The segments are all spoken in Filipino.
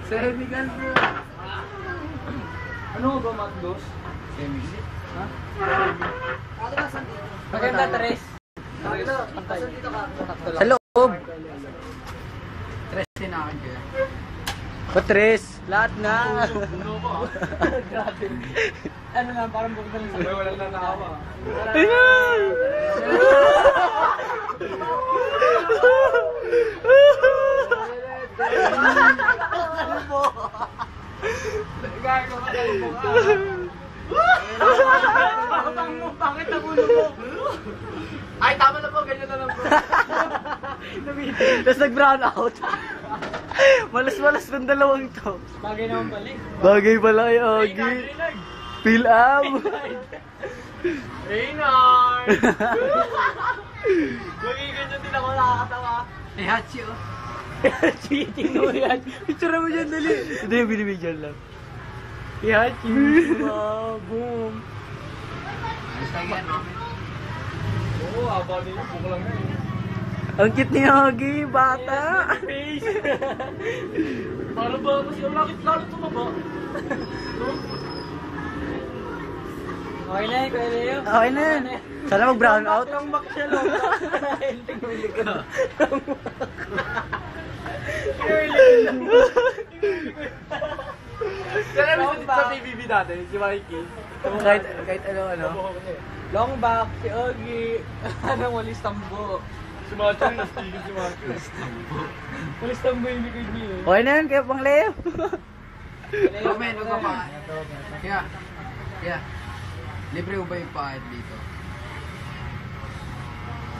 Semigal bro. Ano ba Matgos? Semigal? Ha? Maganda, Tres. Sa loob. Tres din akin kaya. Patres, lahat na. Grabe. Ano na, parang bukod na lang sa Wala na nakawa. Gaya ko kakalbo ka. Bakit ang ulo mo? Ay, tama na po. Ganyan na lang po. Tapos nag-brown out. Malas-malas ng dalawang to. Bagay naman pala eh. Bagay pala ay Agi. Feel up. Reynard! Magiganyan din ako nakakatawa. Eh, Hachi oh. Cheating mo yan. Picture mo dyan, dali. Hindi, binibigyan lang. Ihachi. Boom. Ayos lang yan. Oo, haba nila. Buko lang yun. Ang cute ni Agi, bata. Face! Para ba kasi ang lalo tumaba? Okay na eh, Kuya Leo. Okay na yan. Sana mag-brown out. Long back siya, long back. Hinting mo ulit ka. Kaya namin sa PBB dati, si Mikey. Kahit ano. Long back, si Ogi. Anong walis tambo? Si Macho rin, nastigil si Macho. Walis tambo yung likod niyo eh. Okay na yan, kaya pang Leo. Romen, huwag ka pa. Kaya, libre mo ba yung pakahit dito?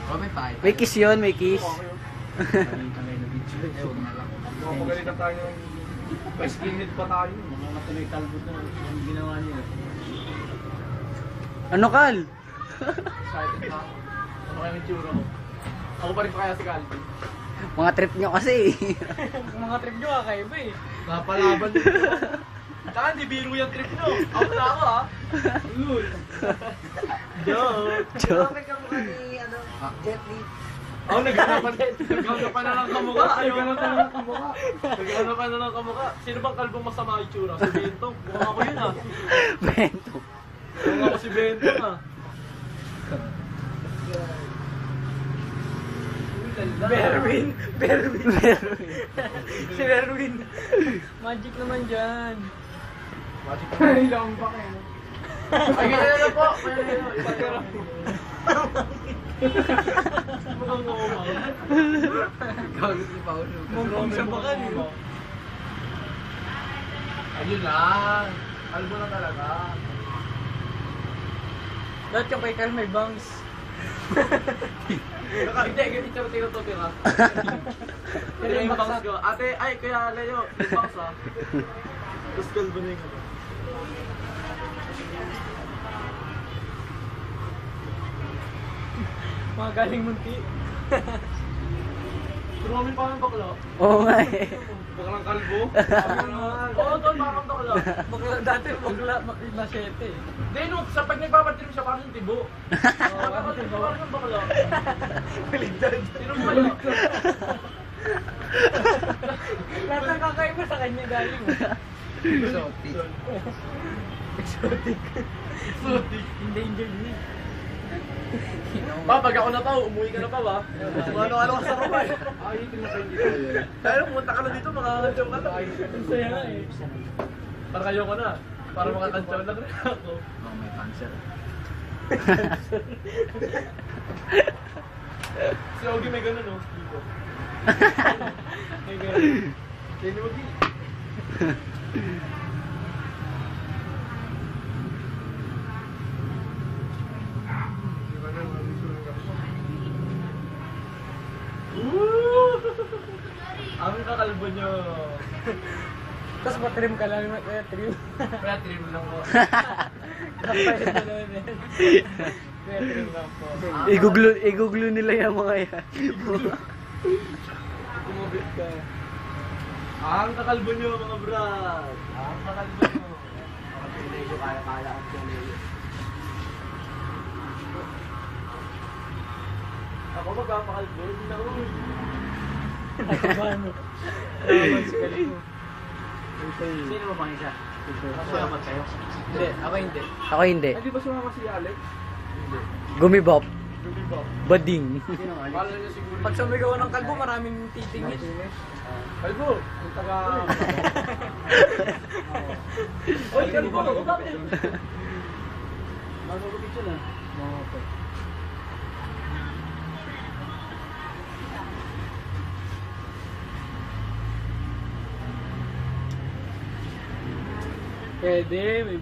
Romen, pakahit. May kiss yun, may kiss. Huwag na lang. Magaling na tayo. May skinhead pa tayo. Mga matuloy talbot na yung ginawa niya. Ano, Kal? Excited na ako. Ano kayo ng tsura ko? Ako pa rin pa kaya si Calvin. Mga trip nyo kasi. Mga trip nyo kakaiba eh. Napalaban nyo. Saka hindi biro yung trip nyo. Out na ako ha. Lul. Joke. Joke. Bakit ka mukha ni Jet Li? Ako naghanapan na ng kamukha. Naghanapan na ng kamukha. Naghanapan na ng kamukha. Sino bang kalbong masama itsura? Si Bento. Mukhang ako yun ha. Bento. Mukhang ako si Bento ha. Berwin! Si Berwin. Magic naman dyan. Magic pa rin lang ba kayo? Ay, ganyan na po. Ipagkara po. Mukhang umaw. Gagod ni Paolo. Mukhang sa bakal eh. Ayun lang. Albo na talaga. Lahat yung kay Carl may bangs. Hindi, ganito to tira. Hindi yung bangs ko. Ate, ay, kaya Leo, yung bangs ha. Tapos kalbo na yung ano. Mga galing munti. Turmamin pa ng bakla. Oo nga eh. Baklang kalbo. Oo, doon parang bakla. Bakla, dati bakla, masyete eh. Hindi, no, sa pag nagpapatrim siya, parang yung tibo. Parang yung bakla. Baligtad. Sino mo pala? Lahat ng kakaiba sa kanya galing. Exotic. Exotic. Exotic. Endangered na. Pa, pag ako na pa, umuwi ka na pa ba? Ano-ano ka sa rumah. Ay, tingnan kayo dito. Kaya pumunta ka na dito, makakantsaw ka na. Ang saya nga eh. Para kayo ko na. Para makakantsaw lang rin ako. Oh, may cancer. Si Ogie may ganun, oh. Dito. May ganun. Kaya ni Ogie. Ang kakalbo nyo. Tapos matrim ka lang, trim. Kaya trim lang po. Kapayad na lang yan. Kaya trim lang po. Iguglo nila yung mga yan. Kumabit ka. Ang kakalbo nyo mga brad. Ang kakalbo nyo. Makapilay ko kaya-kaya ang pinili. Ako magpapakalbo, hindi na uwi. Nakabano. Nakabano si Kalbo. Sino mo bang isa? Sumama tayo? Hindi, ako hindi. Ako hindi. Hindi ba sumama si Alex? Gumibop. Hindi ba? Bading. Sino nga? Kala niya siguro. Pag sumigaw ng kalbo, maraming titingin. Kalbo, yung taga... Oy, Kalbo, bakit? Masugupit siya na. Pwede, may